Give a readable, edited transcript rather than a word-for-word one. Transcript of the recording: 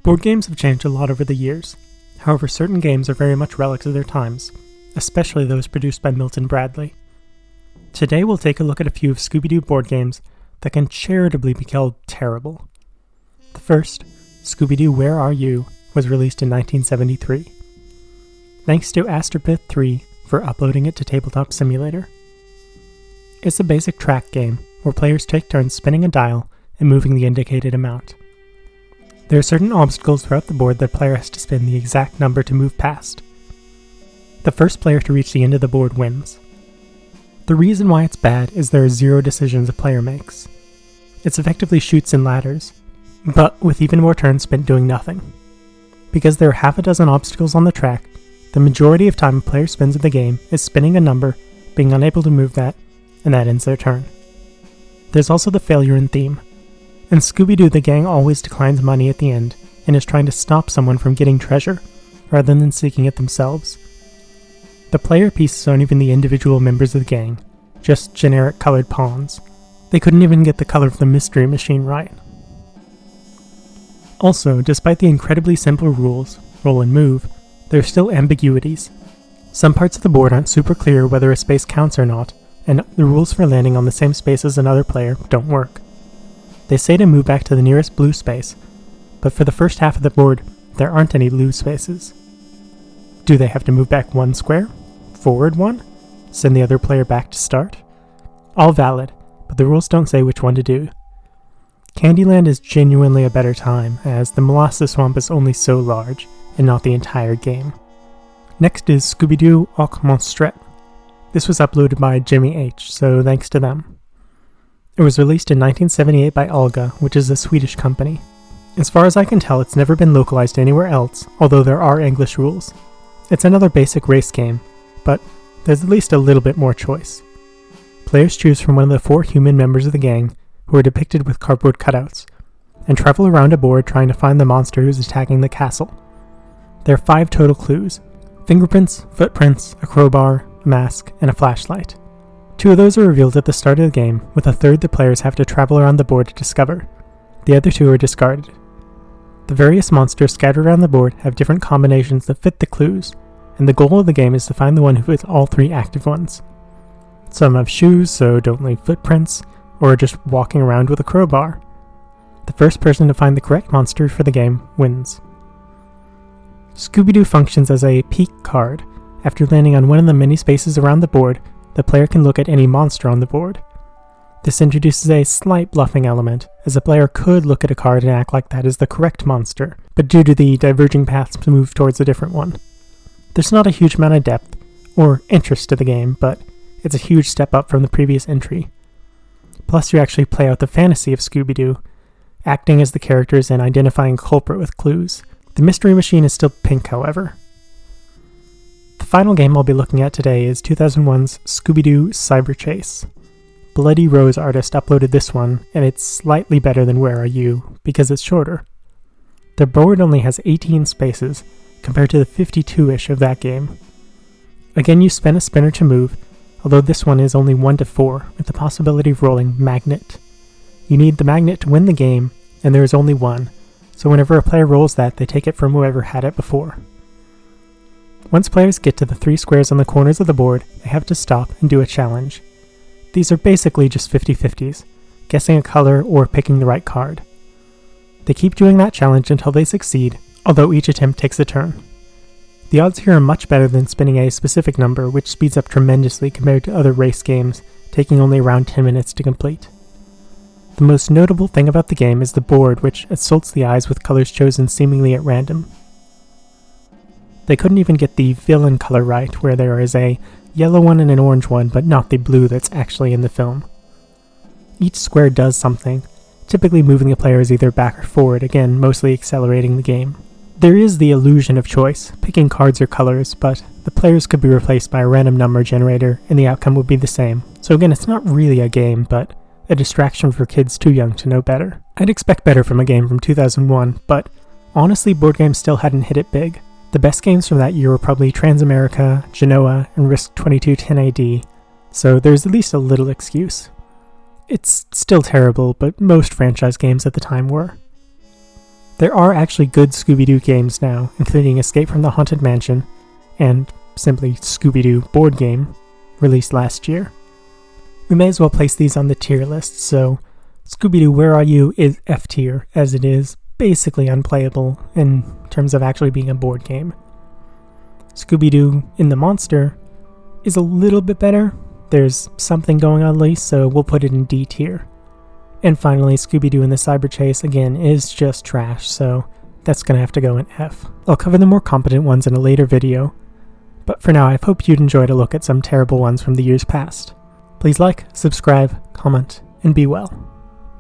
Board games have changed a lot over the years. However, certain games are very much relics of their times, especially those produced by Milton Bradley. Today we'll take a look at a few of Scooby Doo board games that can charitably be called terrible. The first, Scooby Doo Where Are You?, was released in 1973. Thanks to Astropith 3 for uploading it to Tabletop Simulator. It's a basic track game where players take turns spinning a dial and moving the indicated amount. There are certain obstacles throughout the board that the player has to spin the exact number to move past. The first player to reach the end of the board wins. The reason why it's bad is there are 0 decisions a player makes. It's effectively chutes and ladders, but with even more turns spent doing nothing. Because there are half a dozen obstacles on the track, the majority of time a player spends in the game is spinning a number, being unable to move that, and that ends their turn. There's also the failure in theme. In Scooby Doo, the gang always declines money at the end, and is trying to stop someone from getting treasure, rather than seeking it themselves. The player pieces aren't even the individual members of the gang, just generic colored pawns. They couldn't even get the color of the mystery machine right. Also, despite the incredibly simple rules, roll and move, there are still ambiguities. Some parts of the board aren't super clear whether a space counts or not, and the rules for landing on the same space as another player don't work. They say to move back to the nearest blue space, but for the first half of the board, there aren't any blue spaces. Do they have to move back 1 square? Forward 1? Send the other player back to start? All valid, but the rules don't say which one to do. Candyland is genuinely a better time, as the Molasses Swamp is only so large, and not the entire game. Next is Scooby Doo Au Monstret. This was uploaded by Jimmy H, so thanks to them. It was released in 1978 by Olga, which is a Swedish company. As far as I can tell, it's never been localized anywhere else, although there are English rules. It's another basic race game, but there's at least a little bit more choice. Players choose from one of the 4 human members of the gang, who are depicted with cardboard cutouts, and travel around a board trying to find the monster who's attacking the castle. There are 5 total clues: fingerprints, footprints, a crowbar, a mask, and a flashlight. 2 of those are revealed at the start of the game, with a third the players have to travel around the board to discover. The other 2 are discarded. The various monsters scattered around the board have different combinations that fit the clues, and the goal of the game is to find the one who fits all 3 active ones. Some have shoes, so don't leave footprints, or are just walking around with a crowbar. The first person to find the correct monster for the game wins. Scooby Doo functions as a peek card. After landing on one of the many spaces around the board, the player can look at any monster on the board. This introduces a slight bluffing element, as a player could look at a card and act like that is the correct monster, but due to the diverging paths move towards a different one. There's not a huge amount of depth, or interest to the game, but it's a huge step up from the previous entry. Plus you actually play out the fantasy of Scooby Doo, acting as the characters and identifying a culprit with clues. The mystery machine is still pink, however. The final game I'll be looking at today is 2001's Scooby Doo Cyber Chase. Bloody Rose Artist uploaded this one, and it's slightly better than Where Are You, because it's shorter. The board only has 18 spaces, compared to the 52-ish of that game. Again, you spin a spinner to move, although this one is only 1 to 4, with the possibility of rolling Magnet. You need the magnet to win the game, and there is only one, so whenever a player rolls that, they take it from whoever had it before. Once players get to the 3 squares on the corners of the board, they have to stop and do a challenge. These are basically just 50-50s, guessing a color or picking the right card. They keep doing that challenge until they succeed, although each attempt takes a turn. The odds here are much better than spinning a specific number, which speeds up tremendously compared to other race games, taking only around 10 minutes to complete. The most notable thing about the game is the board, which assaults the eyes with colors chosen seemingly at random. They couldn't even get the villain color right, where there is a yellow one and an orange one, but not the blue that's actually in the film. Each square does something, typically moving the players either back or forward, again mostly accelerating the game. There is the illusion of choice, picking cards or colors, but the players could be replaced by a random number generator and the outcome would be the same. So again, it's not really a game, but a distraction for kids too young to know better. I'd expect better from a game from 2001, but honestly board games still hadn't hit it big. The best games from that year were probably Transamerica, Genoa, and Risk 2210 AD, so there's at least a little excuse. It's still terrible, but most franchise games at the time were. There are actually good Scooby Doo games now, including Escape from the Haunted Mansion and simply Scooby Doo board game, released last year. We may as well place these on the tier list, so Scooby Doo Where Are You is F tier, as it is basically unplayable in terms of actually being a board game. Scooby Doo in the Monster is a little bit better. There's something going on at least, so we'll put it in D tier. And finally, Scooby Doo in the Cyber Chase, again, is just trash, so that's gonna have to go in F. I'll cover the more competent ones in a later video, but for now I hope you'd enjoyed a look at some terrible ones from the years past. Please like, subscribe, comment, and be well.